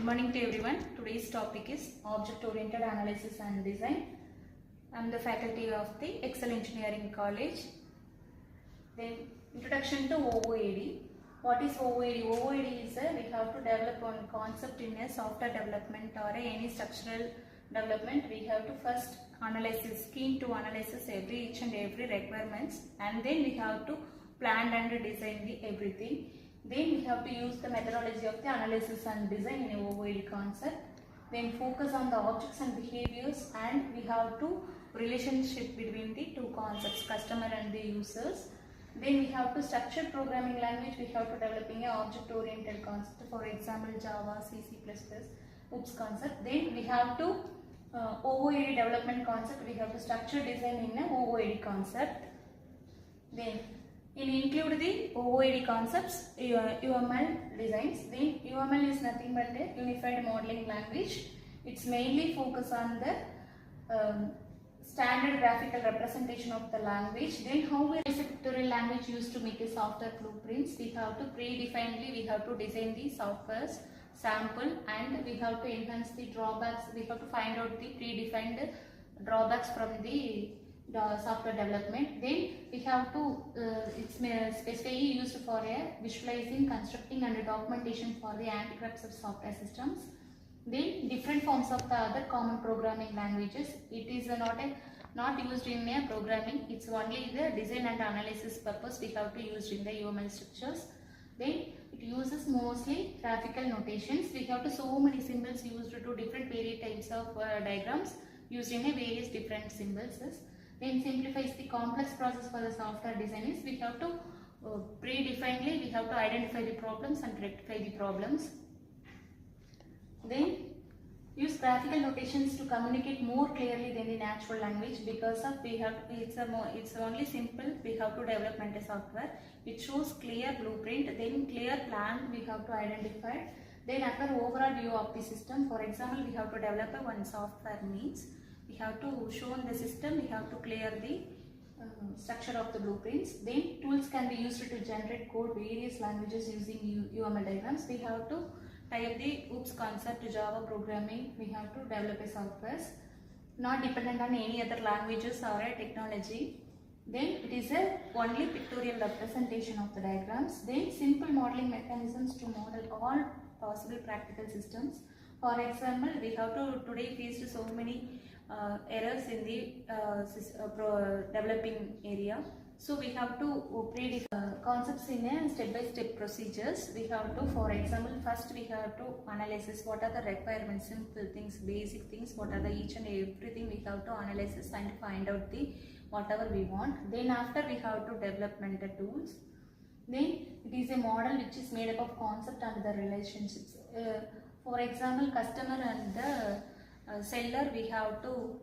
Good morning to everyone. Today's topic is Object-Oriented Analysis and Design. I am the faculty of the Excel Engineering College. Then introduction to OOAD. What is OOAD? OOAD is we have to develop one concept in a software development or any structural development. We have to first analysis, keen to analysis each and every requirements, and then we have to plan and design the everything. Then we have to use the methodology of the analysis and design in a OOAD concept. Then focus on the objects and behaviors, and we have to relationship between the two concepts, customer and the users. Then we have to structure programming language. We have to developing a object-oriented concept. For example, Java, C, C++, OOPS concept. Then we have to OOAD development concept. We have to structure design in a OOAD concept. Then include the OOAD concepts, UML designs. Then UML is nothing but a unified modeling language. It's mainly focus on the standard graphical representation of the language. Then how we use a pictorial language used to make a software blueprints. We have to predefinedly, we have to design the software's sample, and we have to enhance the drawbacks. We have to find out the predefined drawbacks from the software development. Then we have to it's specifically used for a visualizing, constructing and documentation for the anti-corruption software systems. Then different forms of the other common programming languages. It is not used in a programming. It's only the design and analysis purpose we have to use in the UML structures. Then it uses mostly graphical notations. We have to so many symbols used to different various types of diagrams used in a various different symbols. Then simplifies the complex process for the software designers. We have to predefinedly, we have to identify the problems and rectify the problems. Then use graphical notations to communicate more clearly than the natural language, because of it's only simple. We have to development a software which shows clear blueprint, then clear plan we have to identify. Then after overall view of the system, for example, we have to develop a one software means we have to show in the system, we have to clear the structure of the blueprints. Then tools can be used to generate code various languages using UML diagrams. We have to tie up the OOPS concept to Java programming. We have to develop a software not dependent on any other languages or a technology. Then it is a only pictorial representation of the diagrams. Then simple modeling mechanisms to model all possible practical systems. For example, we have to today faced so many errors in the developing area. So we have to predefine concepts in a step-by-step procedures. We have to, for example, first we have to analysis what are the requirements, simple things, basic things, what are the each and everything we have to analysis and find out the whatever we want. Then after we have to development the tools. Then it is a model which is made up of concept and the relationships. For example, customer and the seller, we have to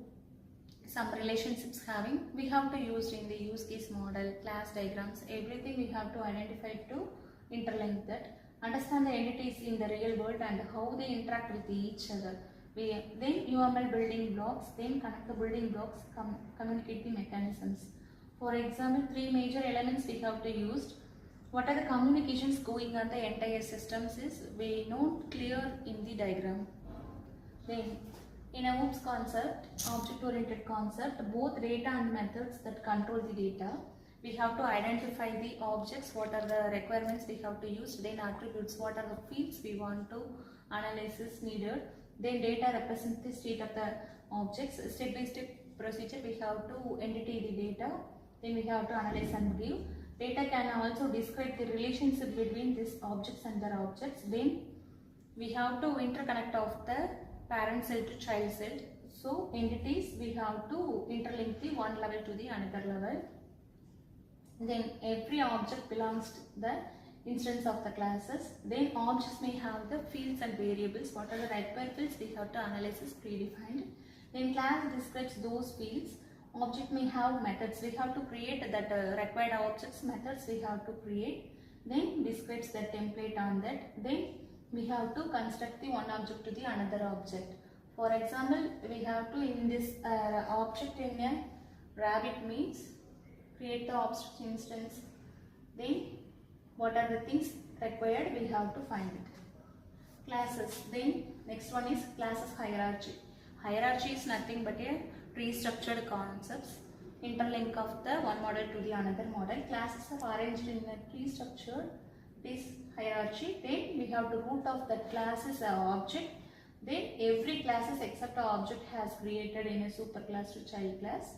some relationships having, we have to use in the use case model, class diagrams, everything we have to identify to interlink that, understand the entities in the real world and how they interact with each other. Then UML building blocks, then connect the building blocks, communicate the mechanisms. For example, three major elements we have to use. What are the communications going on the entire systems is we know clear in the diagram. Then in a OOPS concept, object-oriented concept, both data and methods that control the data. We have to identify the objects, what are the requirements we have to use, then attributes, what are the fields we want to analysis needed. Then data represents the state of the objects. Step-by-step procedure, we have to entity the data, then we have to analyze and view. Data can also describe the relationship between these objects and their objects. Then we have to interconnect of the parent cell to child cell. So entities, we have to interlink the one level to the another level. Then every object belongs to the instance of the classes. Then objects may have the fields and variables. What are the required fields we have to analyze is predefined. Then class describes those fields. Object may have methods. We have to create that required objects, methods we have to create. Then describes the template on that. Then we have to construct the one object to the another object. For example, we have to in this object in a rabbit means create the object instance. Then what are the things required we have to find it. classes. Then next one is classes hierarchy. Hierarchy is nothing but a tree structured concepts, interlink of the one model to the another model. Classes are arranged in a tree structure, this hierarchy. Then we have the root of that class is an object. Then every classes except an object has created in a superclass to child class.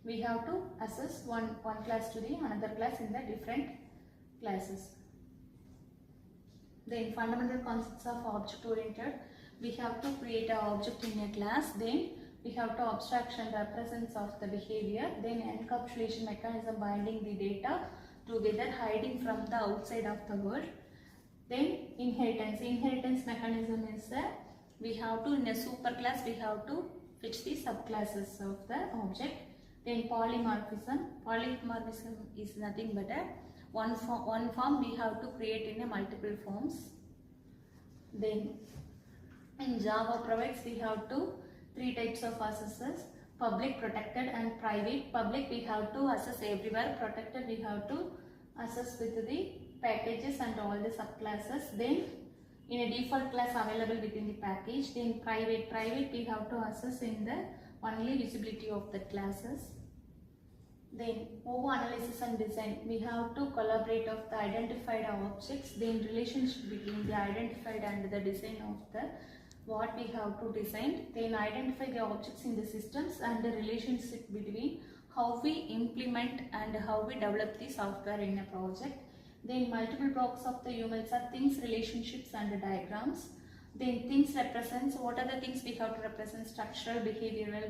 We have to access one class to the another class in the different classes. Then fundamental concepts of object oriented. We have to create an object in a class. Then we have to abstraction represents of the behavior. Then encapsulation mechanism binding the data together, hiding from the outside of the world. Then inheritance. Inheritance mechanism is that we have to, in a superclass, we have to fetch the subclasses of the object. Then polymorphism. Polymorphism is nothing but a one form we have to create in a multiple forms. Then in Java provides we have to three types of accesses: public, protected and private. Public we have to access everywhere. Protected we have to access with the packages and all the subclasses. Then in a default class available within the package. Then private we have to access in the only visibility of the classes. Then OOAD analysis and design, we have to collaborate of the identified objects. Then relationship between the identified and the design of the what we have to design. Then identify the objects in the systems and the relationship between how we implement and how we develop the software in a project. Then multiple blocks of the UMLs are things, relationships and diagrams. Then things represents, what are the things we have to represent: structural, behavioral,